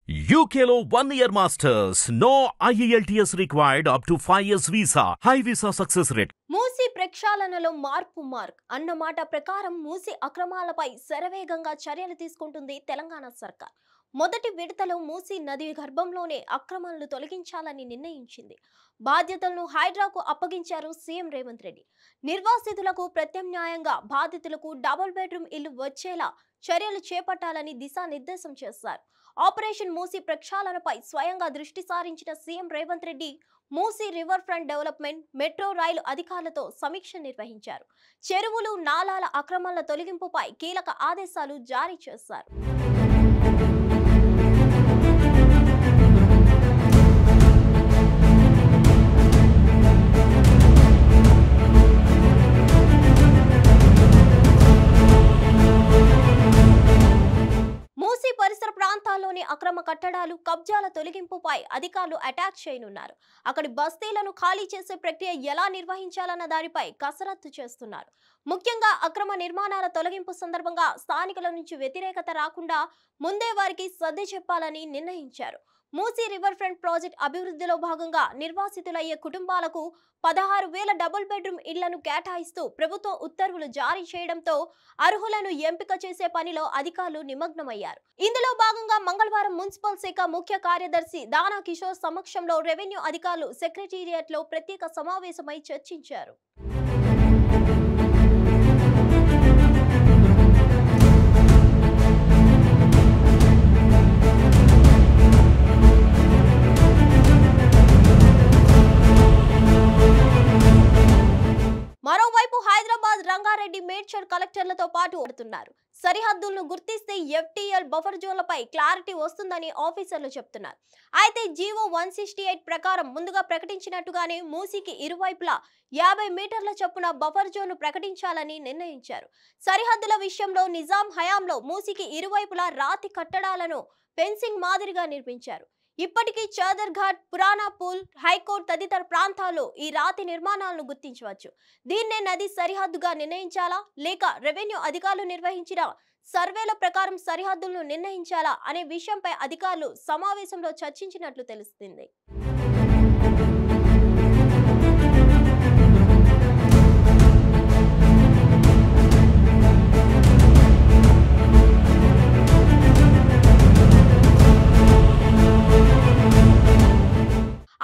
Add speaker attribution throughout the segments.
Speaker 1: UKలో 1 year masters. No IELTS required up to 5 years visa. High visa success rate.
Speaker 2: Musi ప్రక్షాళనలో mark అన్నమాట ప్రకారం మూసీ అక్రమాలపై శరవేగంగా చర్యలు తీసుకుంటుంది తెలంగాణ సర్కార్. మొదటి విడతలో మూసీ నది గర్భంలోనే అక్రమాలను తొలగించాలని నిర్ణయించింది. బాధ్యతలను హైడ్రాకు అప్పగించారు సీఎం రేవంత్ రెడ్డి. నిర్వాసితులకు ప్రత్యామ్నాయంగా బాధితులకు డబుల్ బెడ్రూమ్ ఇల్లు వచ్చేలా చర్యలు చేపట్టాలని దిశానిర్దేశం చేశారు. ఆపరేషన్ మూసీ ప్రక్షాళనపై స్వయంగా దృష్టి సారించిన CM Revanth Reddy Musi river front development, metro rail అధికారులతో సమీక్ష నిర్వహించారు. చెరువులు, నాలాల అక్రమాల తొలగింపుపై కీలక ఆదేశాలు జారీ చేశారు. మూసీ పరిసర ప్రాంతాల్లోని అక్రమ కట్టడాలు, కబ్జాల తొలగింపుపై అధికారులు అటాక్ చేయనున్నారు. అక్కడి బస్తీలను ఖాళీ చేసే ప్రక్రియ ఎలా నిర్వహించాలన్న దానిపై కసరత్తు చేస్తున్నారు. ముఖ్యంగా అక్రమ నిర్మాణాల తొలగింపు సందర్భంగా స్థానికుల నుంచి వ్యతిరేకత రాకుండా ముందే వారికి సర్ది చెప్పాలని నిర్ణయించారు. మూసీ రివర్ ఫ్రంట్ ప్రాజెక్ట్ అభివృద్ధిలో భాగంగా నిర్వాసితులయ్యే కుటుంబాలకు 16,000 డబుల్ బెడ్రూమ్ ఇళ్లను కేటాయిస్తూ ప్రభుత్వం ఉత్తర్వులు జారీ చేయడంతో అర్హులను ఎంపిక చేసే పనిలో అధికారులు నిమగ్నమయ్యారు. ఇందులో భాగంగా మంగళవారం మున్సిపల్ శాఖ ముఖ్య కార్యదర్శి దానా కిషోర్ సమక్షంలో రెవెన్యూ అధికారులు సెక్రటేరియట్ లో ప్రత్యేక సమావేశమై చర్చించారు. మరోవైపు హైదరాబాద్, రంగారెడ్డి, మేడ్చల్ కలెక్టర్లతో పాటు ఆడుతున్నారు. సరిహద్దులను గుర్తిస్తే ఎఫ్టీఎల్ బఫర్ జోన్లపై క్లారిటీ వస్తుందని ఆఫీసర్లు చెప్తున్నారు. అయితే జీవో 168 ప్రకారం ముందుగా ప్రకటించినట్టుగానే మూసీకి ఇరువైపులా 50 మీటర్ల చొప్పున బఫర్ జోన్ ప్రకటించాలని నిర్ణయించారు. సరిహద్దుల విషయంలో నిజాం హయాంలో మూసీకి ఇరువైపులా రాతి కట్టడాలను ఫెన్సింగ్ మాదిరిగా నిర్మించారు. ఇప్పటికీ చాదర్ ఘాట్, పురాణా పూల్, హైకోర్టు తదితర ప్రాంతాల్లో ఈ రాతి నిర్మాణాలను గుర్తించవచ్చు. దీన్నే నది సరిహద్దుగా నిర్ణయించాలా లేక రెవెన్యూ అధికారులు నిర్వహించిన సర్వేల ప్రకారం సరిహద్దులను నిర్ణయించాలా అనే విషయంపై అధికారులు సమావేశంలో చర్చించినట్లు తెలుస్తుంది.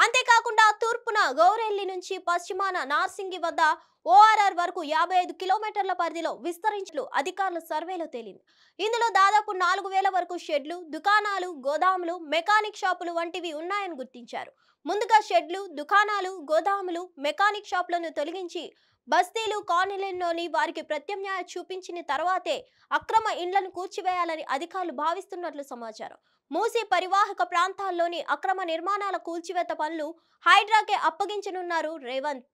Speaker 2: అంతేకాకుండా తూర్పున గౌరెల్లి నుంచి పశ్చిమాన నార్సింగి వద్ద ఓఆర్ఆర్ వరకు 55 కిలోమీటర్ల పరిధిలో విస్తరించలు అధికారుల సర్వేలో తేలింది. ఇందులో దాదాపు 4,000 వరకు షెడ్లు, దుకాణాలు, గోదాములు, మెకానిక్ షాపులు వంటివి ఉన్నాయని గుర్తించారు. ముందుగా షెడ్లు, దుకాణాలు, గోదాములు, మెకానిక్ షాపులను తొలగించి బస్తీలు, కాలనీల్లోని వారికి ప్రత్యామ్నాయం చూపించిన తర్వాతే అక్రమ ఇండ్లను కూల్చివేయాలని అధికారులు భావిస్తున్నట్లు సమాచారం. మూసీ పరివాహక ప్రాంతాల్లోని అక్రమ నిర్మాణాల కూల్చివేత పనులు హైడ్రాకే అప్పగించనున్నారు రేవంత్.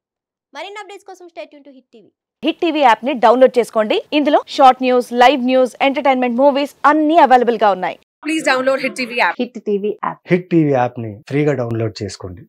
Speaker 2: మరిన్ని అప్డేట్స్ కోసం stay tune to hit TV.
Speaker 3: Hit TV app ని డౌన్లోడ్ చేసుకోండి. ఇందులో short news, live news, entertainment movies అన్ని అవైలబుల్ గా ఉన్నాయి.
Speaker 4: Please download Hit TV app.
Speaker 3: Hit TV app.
Speaker 5: Hit TV app ని ఫ్రీగా డౌన్లోడ్ చేసుకోండి.